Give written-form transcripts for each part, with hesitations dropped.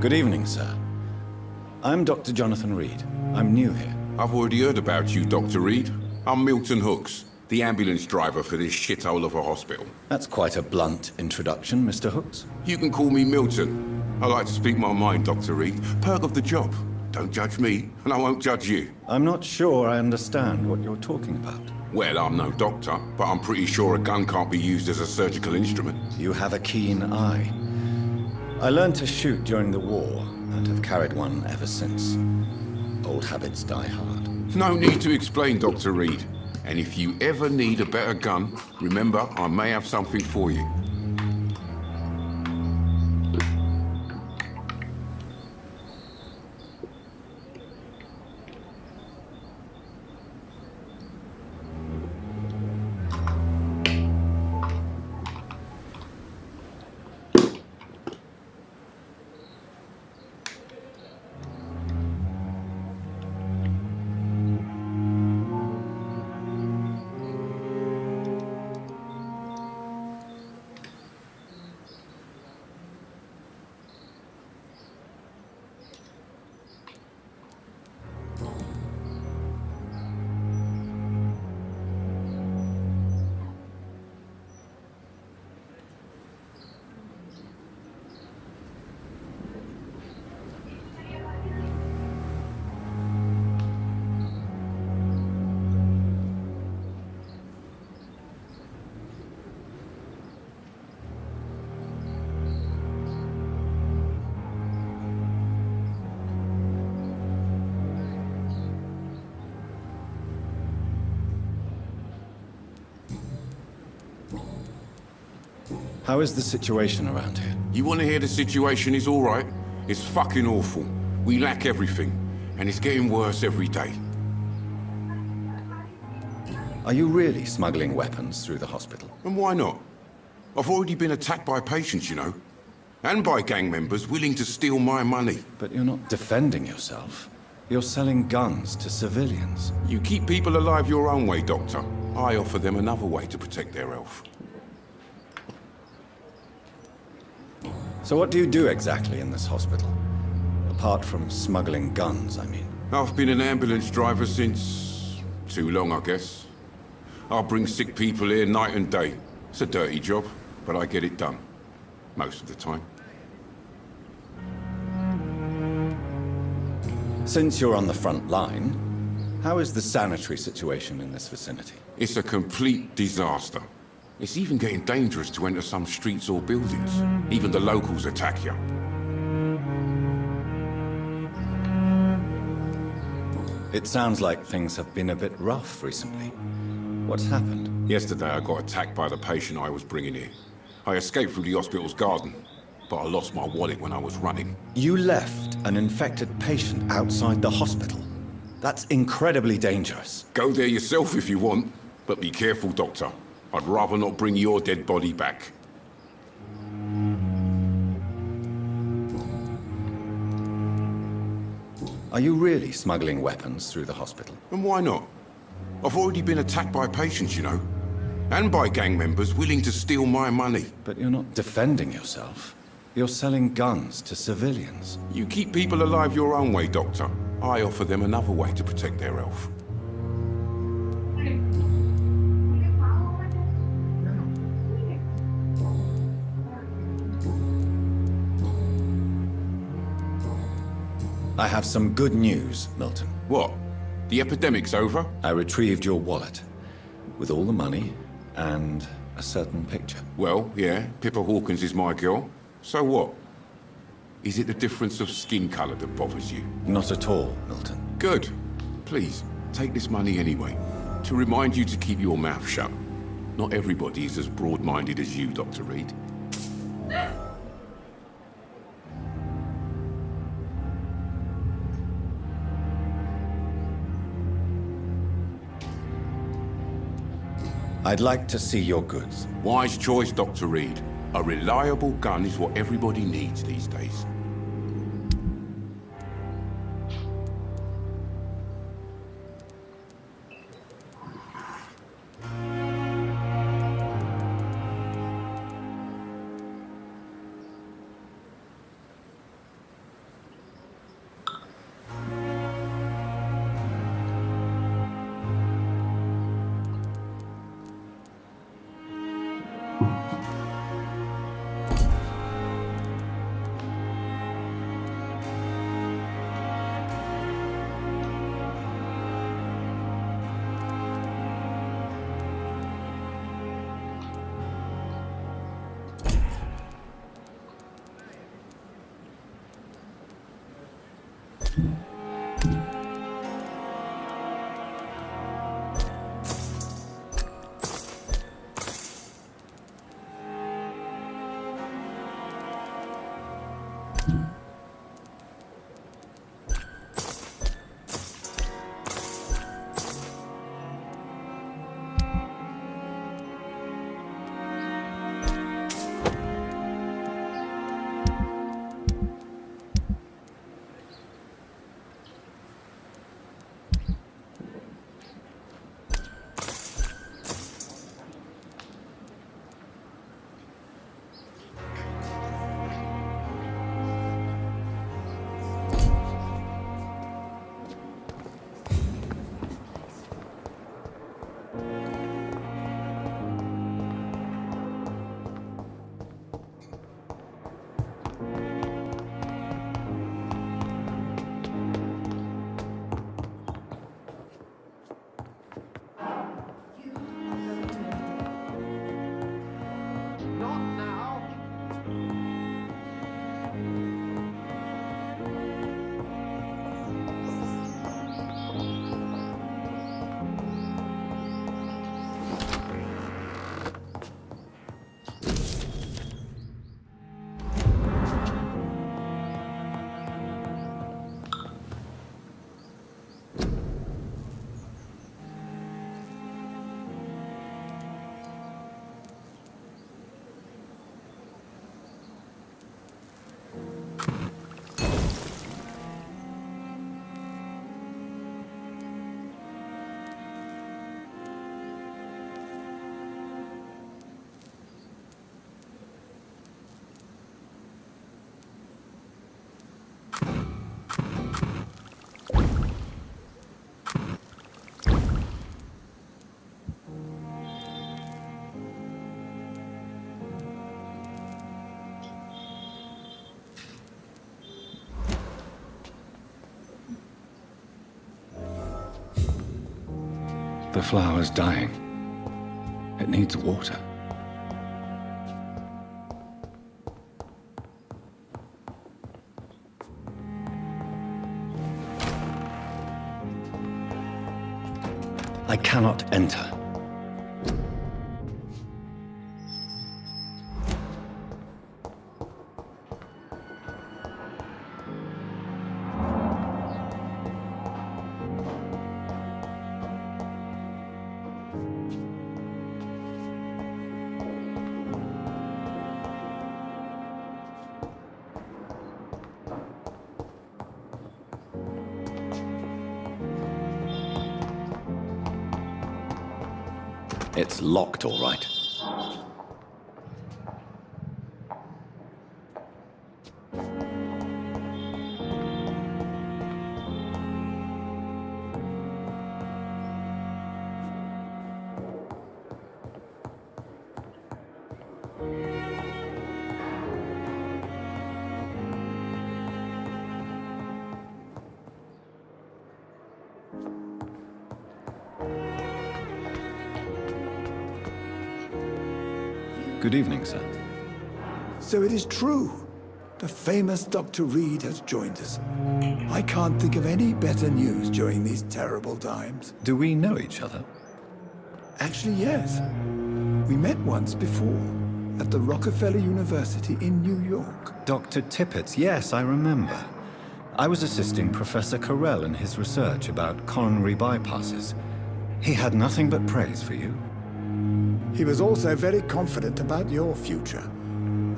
Good evening, sir. I'm Dr. Jonathan Reed. I'm new here. I've already heard about you, Dr. Reed. I'm Milton Hooks, the ambulance driver for this shithole of a hospital. That's quite a blunt introduction, Mr. Hooks. You can call me Milton. I like to speak my mind, Dr. Reed. Perk of the job. Don't judge me, and I won't judge you. I'm not sure I understand what you're talking about. Well, I'm no doctor, but I'm pretty sure a gun can't be used as a surgical instrument. You have a keen eye. I learned to shoot during the war, and have carried one ever since. Old habits die hard. No need to explain, Dr. Reed. And if you ever need a better gun, remember, I may have something for you. How is the situation around here? You want to hear the situation is all right? It's fucking awful. We lack everything, and it's getting worse every day. Are you really smuggling weapons through the hospital? And why not? I've already been attacked by patients, you know. And by gang members willing to steal my money. But you're not defending yourself. You're selling guns to civilians. You keep people alive your own way, Doctor. I offer them another way to protect their health. So what do you do exactly in this hospital? Apart from smuggling guns, I mean. I've been an ambulance driver since... too long, I guess. I bring sick people here night and day. It's a dirty job, but I get it done. Most of the time. Since you're on the front line, how is the sanitary situation in this vicinity? It's a complete disaster. It's even getting dangerous to enter some streets or buildings. Even the locals attack you. It sounds like things have been a bit rough recently. What's happened? Yesterday I got attacked by the patient I was bringing here. I escaped through the hospital's garden, but I lost my wallet when I was running. You left an infected patient outside the hospital? That's incredibly dangerous. Go there yourself if you want, but be careful, Doctor. I'd rather not bring your dead body back. Are you really smuggling weapons through the hospital? And why not? I've already been attacked by patients, you know. And by gang members willing to steal my money. But you're not defending yourself. You're selling guns to civilians. You keep people alive your own way, Doctor. I offer them another way to protect their health. I have some good news, Milton. What? The epidemic's over? I retrieved your wallet, with all the money and a certain picture. Well, yeah, Pippa Hawkins is my girl. So what? Is it the difference of skin color that bothers you? Not at all, Milton. Good. Please, take this money anyway. To remind you to keep your mouth shut. Not everybody is as broad-minded as you, Dr. Reed. I'd like to see your goods. Wise choice, Dr. Reed. A reliable gun is what everybody needs these days. The flower's dying. It needs water. I cannot enter. It's locked, all right. Good evening, sir. So it is true. The famous Dr. Reed has joined us. I can't think of any better news during these terrible times. Do we know each other? Actually, yes. We met once before, at the Rockefeller University in New York. Dr. Tippett, yes, I remember. I was assisting Professor Carell in his research about coronary bypasses. He had nothing but praise for you. He was also very confident about your future.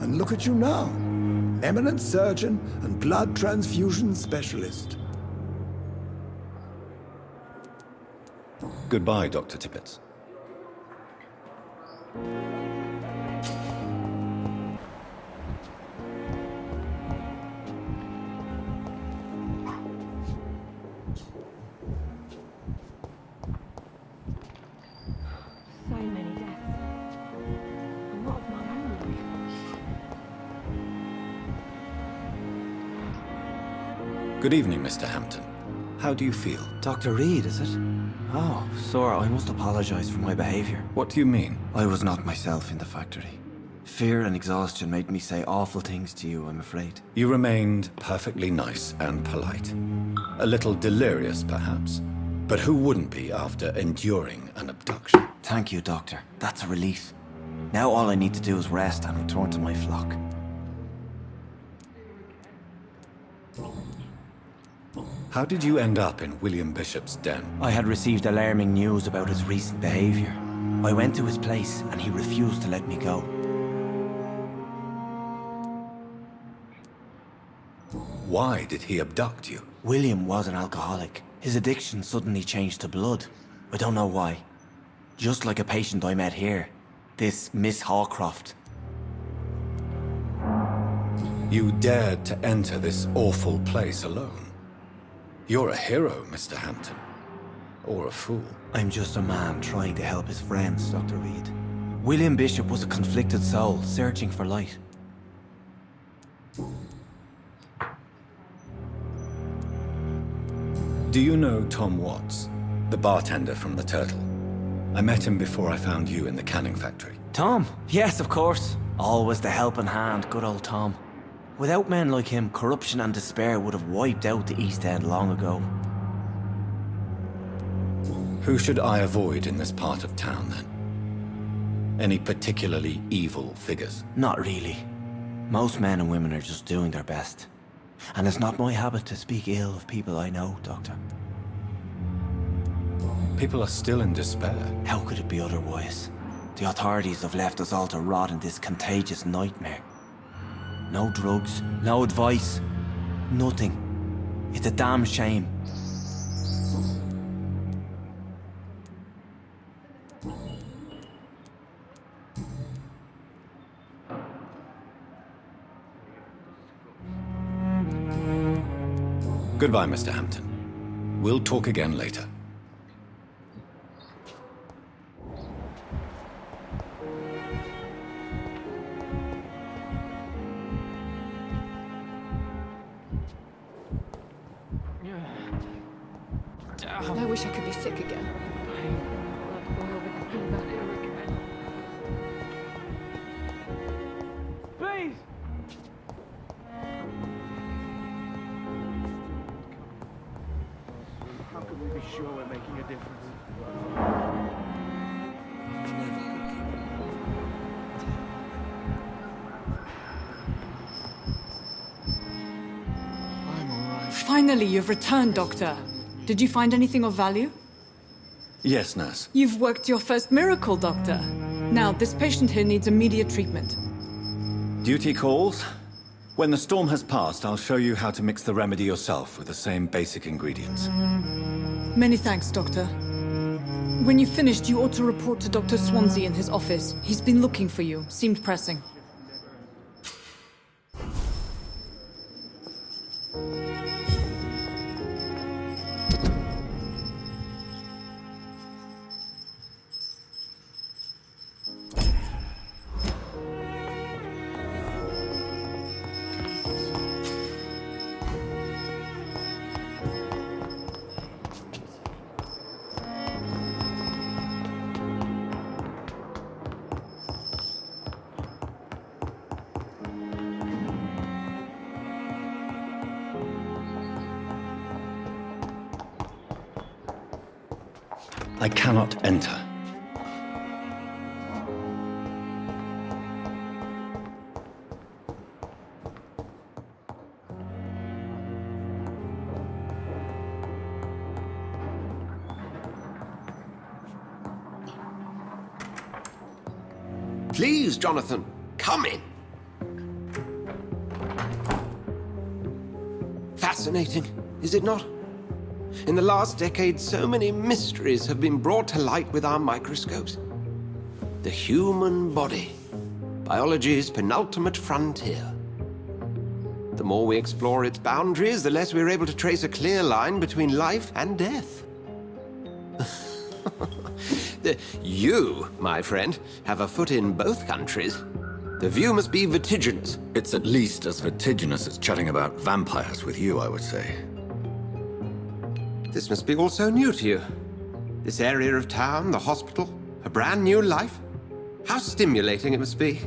And look at you now. An eminent surgeon and blood transfusion specialist. Goodbye, Dr. Tippett. So many deaths. A lot of my memory. Good evening, Mr. Hampton. How do you feel? Dr. Reed, is it? Oh, sir, I must apologize for my behavior. What do you mean? I was not myself in the factory. Fear and exhaustion made me say awful things to you, I'm afraid. You remained perfectly nice and polite. A little delirious, perhaps. But who wouldn't be after enduring an abduction? Thank you, Doctor. That's a relief. Now all I need to do is rest and return to my flock. How did you end up in William Bishop's den? I had received alarming news about his recent behavior. I went to his place and he refused to let me go. Why did he abduct you? William was an alcoholic. His addiction suddenly changed to blood. I don't know why. Just like a patient I met here. This Miss Hawcroft. You dared to enter this awful place alone. You're a hero, Mr. Hampton. Or a fool. I'm just a man trying to help his friends, Dr. Reed. William Bishop was a conflicted soul, searching for light. Do you know Tom Watts, the bartender from the Turtle? I met him before I found you in the canning factory. Tom? Yes, of course. Always the helping hand, good old Tom. Without men like him, corruption and despair would have wiped out the East End long ago. Who should I avoid in this part of town, then? Any particularly evil figures? Not really. Most men and women are just doing their best. And it's not my habit to speak ill of people I know, Doctor. People are still in despair. How could it be otherwise? The authorities have left us all to rot in this contagious nightmare. No drugs, no advice, nothing. It's a damn shame. Goodbye, Mr. Hampton. We'll talk again later. I wish I could be sick again. Going over to see that here again. Please! How can we be sure we're making a difference? I'm all right. Finally, you've returned, Doctor. Did you find anything of value? Yes, nurse. You've worked your first miracle, Doctor. Now, this patient here needs immediate treatment. Duty calls. When the storm has passed, I'll show you how to mix the remedy yourself with the same basic ingredients. Many thanks, Doctor. When you've finished, you ought to report to Dr. Swansea in his office. He's been looking for you. Seemed pressing. I cannot enter. Please, Jonathan, come in. Fascinating, is it not? In the last decade, so many mysteries have been brought to light with our microscopes. The human body, biology's penultimate frontier. The more we explore its boundaries, the less we're able to trace a clear line between life and death. You, my friend, have a foot in both countries. The view must be vertiginous. It's at least as vertiginous as chatting about vampires with you, I would say. This must be all so new to you. This area of town, the hospital, a brand new life. How stimulating it must be.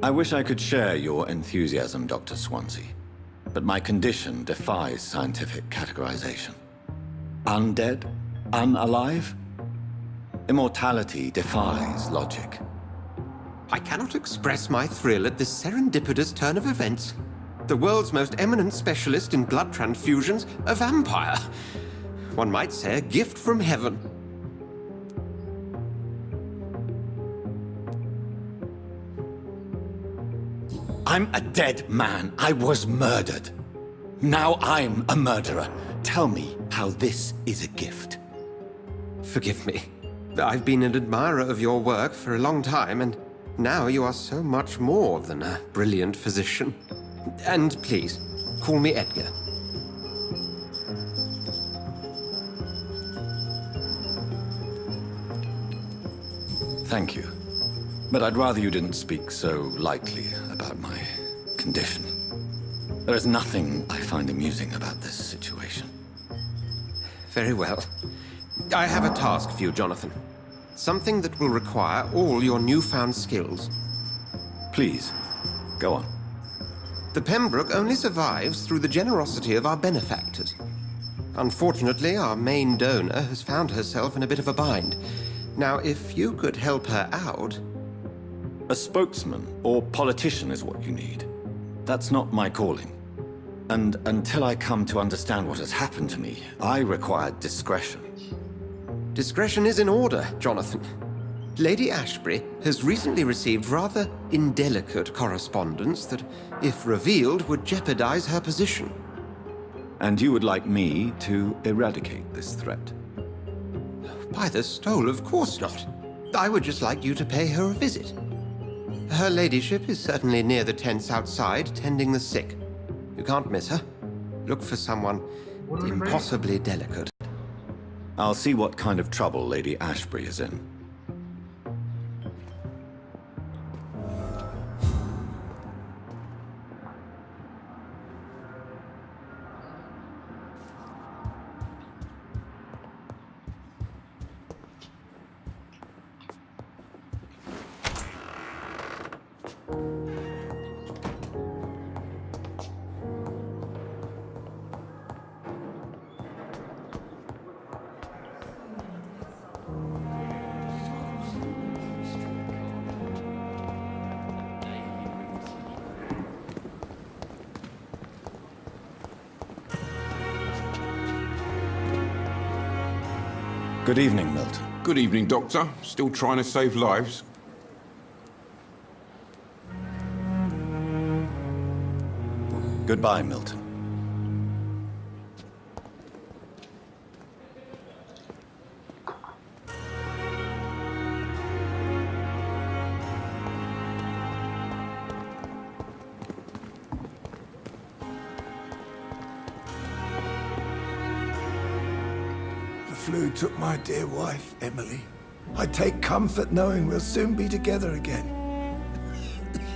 I wish I could share your enthusiasm, Dr. Swansea. But my condition defies scientific categorization. Undead? Unalive? Immortality defies logic. I cannot express my thrill at this serendipitous turn of events. The world's most eminent specialist in blood transfusions, a vampire. One might say a gift from heaven. I'm a dead man. I was murdered. Now I'm a murderer. Tell me how this is a gift. Forgive me. I've been an admirer of your work for a long time, and now you are so much more than a brilliant physician. And please, call me Edgar. Thank you. But I'd rather you didn't speak so lightly about my condition. There is nothing I find amusing about this situation. Very well. I have a task for you, Jonathan. Something that will require all your newfound skills. Please, go on. The Pembrock only survives through the generosity of our benefactors. Unfortunately, our main donor has found herself in a bit of a bind. Now, if you could help her out... A spokesman or politician is what you need. That's not my calling. And until I come to understand what has happened to me, I require discretion. Discretion is in order, Jonathan. Lady Ashbury has recently received rather indelicate correspondence that, if revealed, would jeopardize her position. And you would like me to eradicate this threat? By the stole, of course not. I would just like you to pay her a visit. Her ladyship is certainly near the tents outside, tending the sick. You can't miss her. Look for someone impossibly delicate. I'll see what kind of trouble Lady Ashbury is in. Good evening, Milton. Good evening, Doctor. Still trying to save lives? Goodbye, Milton. The flu took my dear wife, Emily. I take comfort knowing we'll soon be together again.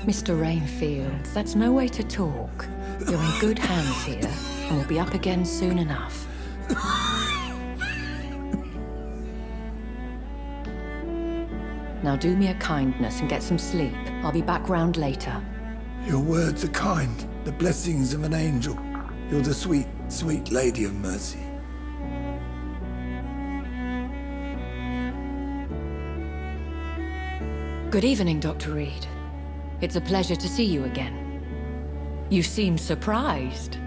Mr. Rainfield, that's no way to talk. You're in good hands here, and we'll be up again soon enough. Now do me a kindness and get some sleep. I'll be back round later. Your words are kind, the blessings of an angel. You're the sweet, sweet Lady of Mercy. Good evening, Dr. Reed. It's a pleasure to see you again. You seem surprised.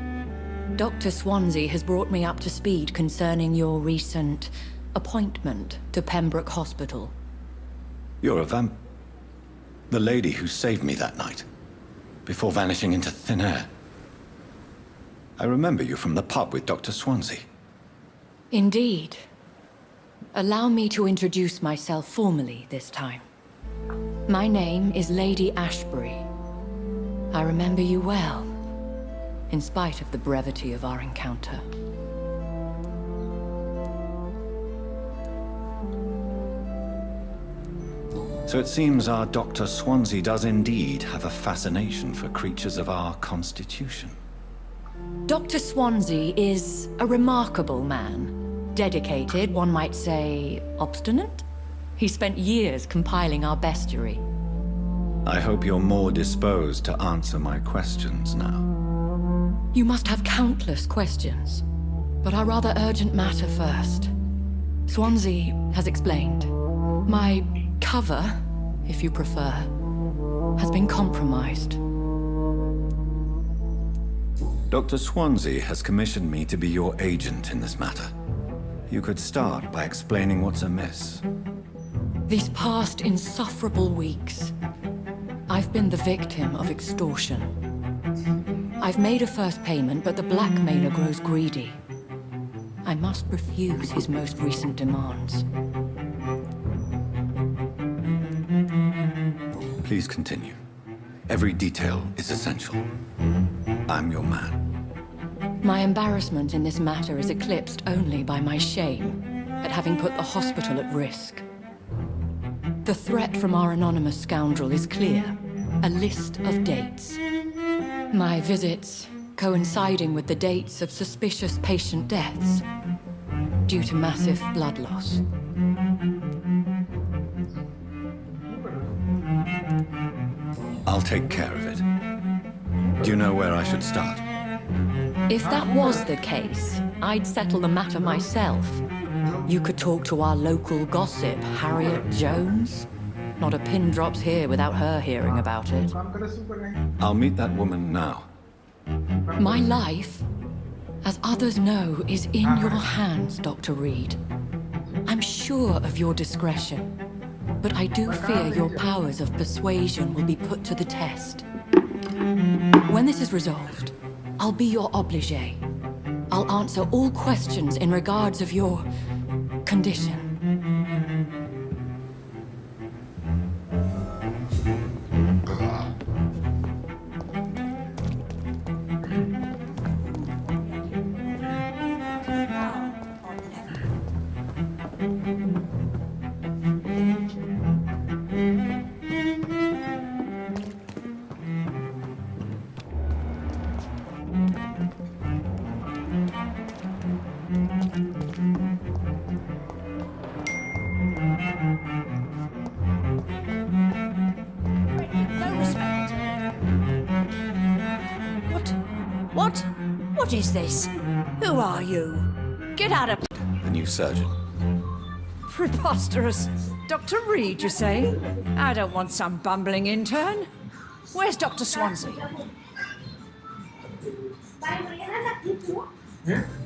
Dr. Swansea has brought me up to speed concerning your recent appointment to Pembrock Hospital. You're a the lady who saved me that night, before vanishing into thin air. I remember you from the pub with Dr. Swansea. Indeed. Allow me to introduce myself formally this time. My name is Lady Ashbury. I remember you well, in spite of the brevity of our encounter. So it seems our Dr. Swansea does indeed have a fascination for creatures of our constitution. Dr. Swansea is a remarkable man. Dedicated, one might say, obstinate? He spent years compiling our bestiary. I hope you're more disposed to answer my questions now. You must have countless questions, but our rather urgent matter first. Swansea has explained. My cover, if you prefer, has been compromised. Dr. Swansea has commissioned me to be your agent in this matter. You could start by explaining what's amiss. These past insufferable weeks, I've been the victim of extortion. I've made a first payment, but the blackmailer grows greedy. I must refuse his most recent demands. Please continue. Every detail is essential. I'm your man. My embarrassment in this matter is eclipsed only by my shame at having put the hospital at risk. The threat from our anonymous scoundrel is clear. A list of dates. My visits coinciding with the dates of suspicious patient deaths due to massive blood loss. I'll take care of it. Do you know where I should start? If that was the case, I'd settle the matter myself. You could talk to our local gossip, Harriet Jones. Not a pin drops here without her hearing about it. I'll meet that woman now. My life, as others know, is in your hands, Dr. Reed. I'm sure of your discretion, but I do fear your powers of persuasion will be put to the test. When this is resolved, I'll be your obligé. I'll answer all questions in regards of your condition. No respect. What is this? Who are you? Get out of... The new surgeon. Preposterous. Dr. Reed, you say? I don't want some bumbling intern. Where's Dr. Swansea?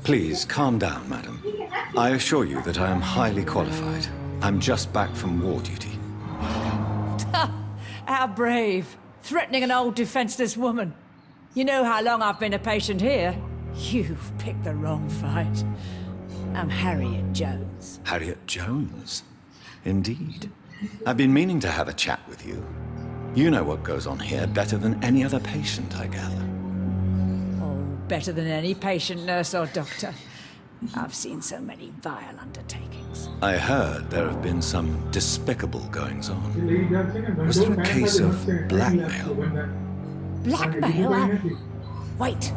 Please, calm down, madam. I assure you that I am highly qualified. I'm just back from war duty. How brave. Threatening an old defenseless woman. You know how long I've been a patient here? You've picked the wrong fight. I'm Harriet Jones. Harriet Jones? Indeed. I've been meaning to have a chat with you. You know what goes on here better than any other patient, I gather. Oh, better than any patient, nurse or doctor. I've seen so many vile undertakings. I heard there have been some despicable goings-on. Was there a case of blackmail? Blackmail? Wait.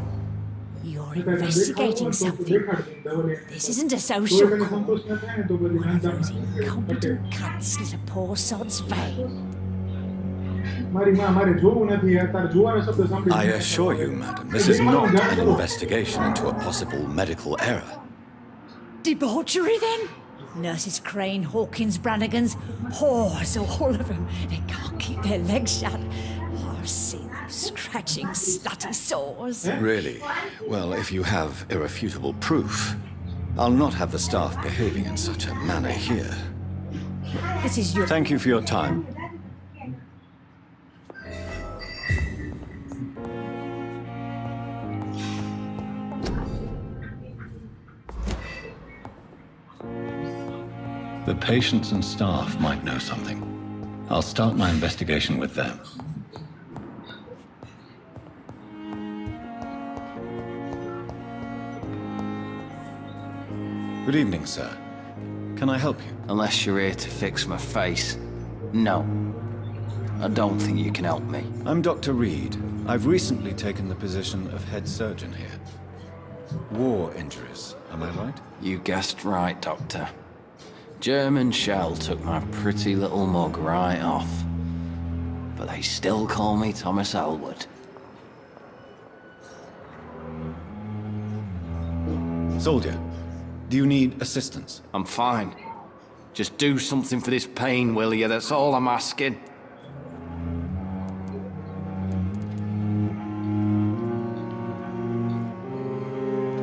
You're investigating something. This isn't a social call. One of those incompetent cunts slit a poor sod's vein. I assure you, madam, this is not an investigation into a possible medical error. Debauchery, then? Nurses Crane, Hawkins, Brannigans, whores, all of them. They can't keep their legs shut. I've seen them scratching slutty sores. Really? Well, if you have irrefutable proof, I'll not have the staff behaving in such a manner here. This is your... Thank you for your time. The patients and staff might know something. I'll start my investigation with them. Good evening, sir. Can I help you? Unless you're here to fix my face. No. I don't think you can help me. I'm Dr. Reed. I've recently taken the position of head surgeon here. War injuries, am I right? You guessed right, Doctor. German shell took my pretty little mug right off. But they still call me Thomas Elwood. Soldier, do you need assistance? I'm fine. Just do something for this pain, will you? That's all I'm asking.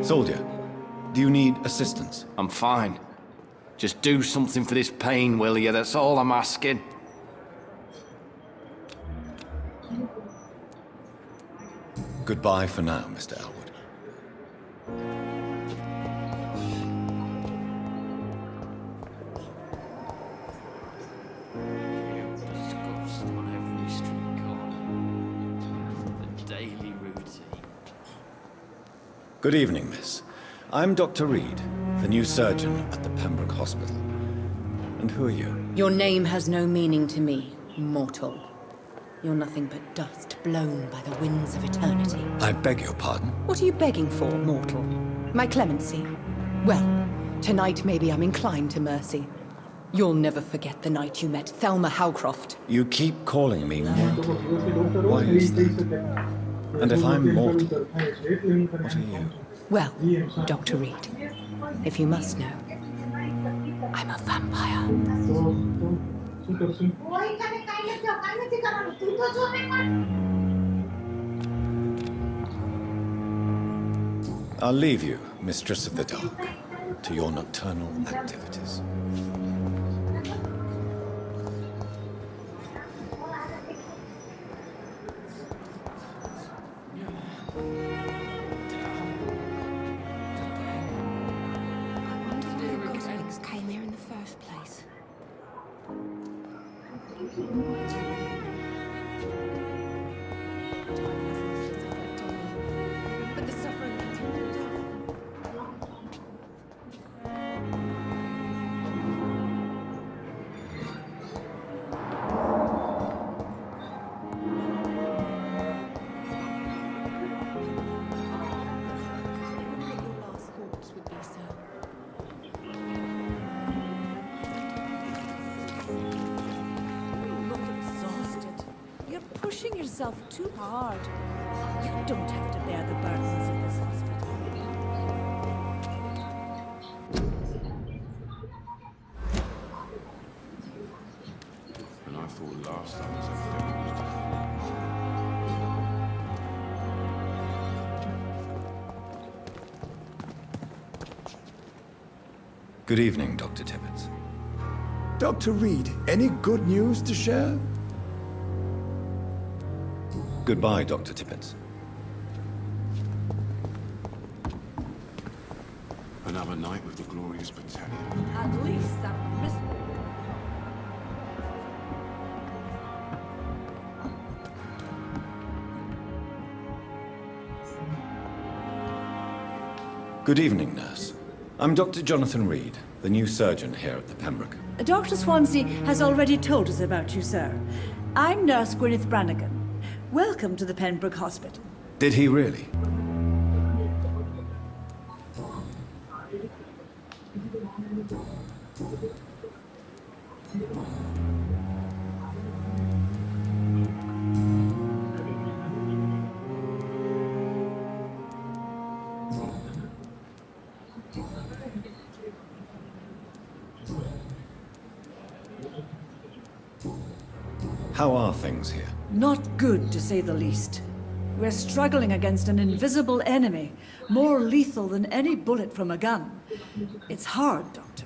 Soldier, do you need assistance? I'm fine. Just do something for this pain, will you? That's all I'm asking. Goodbye for now, Mr. Elwood. Good evening, miss. I'm Dr. Reed, the new surgeon at the Pembrock Hospital. And who are you? Your name has no meaning to me, mortal. You're nothing but dust blown by the winds of eternity. I beg your pardon? What are you begging for, mortal? My clemency? Well, tonight maybe I'm inclined to mercy. You'll never forget the night you met Thelma Howcroft. You keep calling me mortal. Why is that? And if I'm mortal, what are you? Well, Dr. Reed, if you must know, I'm a vampire. I'll leave you, Mistress of the Dark, to your nocturnal activities. Came here in the first place. But the suffering continues. Your last thoughts would be, sir. You're pushing yourself too hard. You don't have to bear the burdens of this hospital. And I thought last time was epidemic was different. Good evening, Dr. Tippett. Dr. Reed, any good news to share? Goodbye, Dr. Tippett. Another night with the glorious battalion. At least that Good evening, nurse. I'm Dr. Jonathan Reed, the new surgeon here at the Pembrock. Dr. Swansea has already told us about you, sir. I'm Nurse Gwyneth Brannigan. Welcome to the Pembroke Hospital. Did he really? How are things here? Not good, to say the least. We're struggling against an invisible enemy, more lethal than any bullet from a gun. It's hard, Doctor.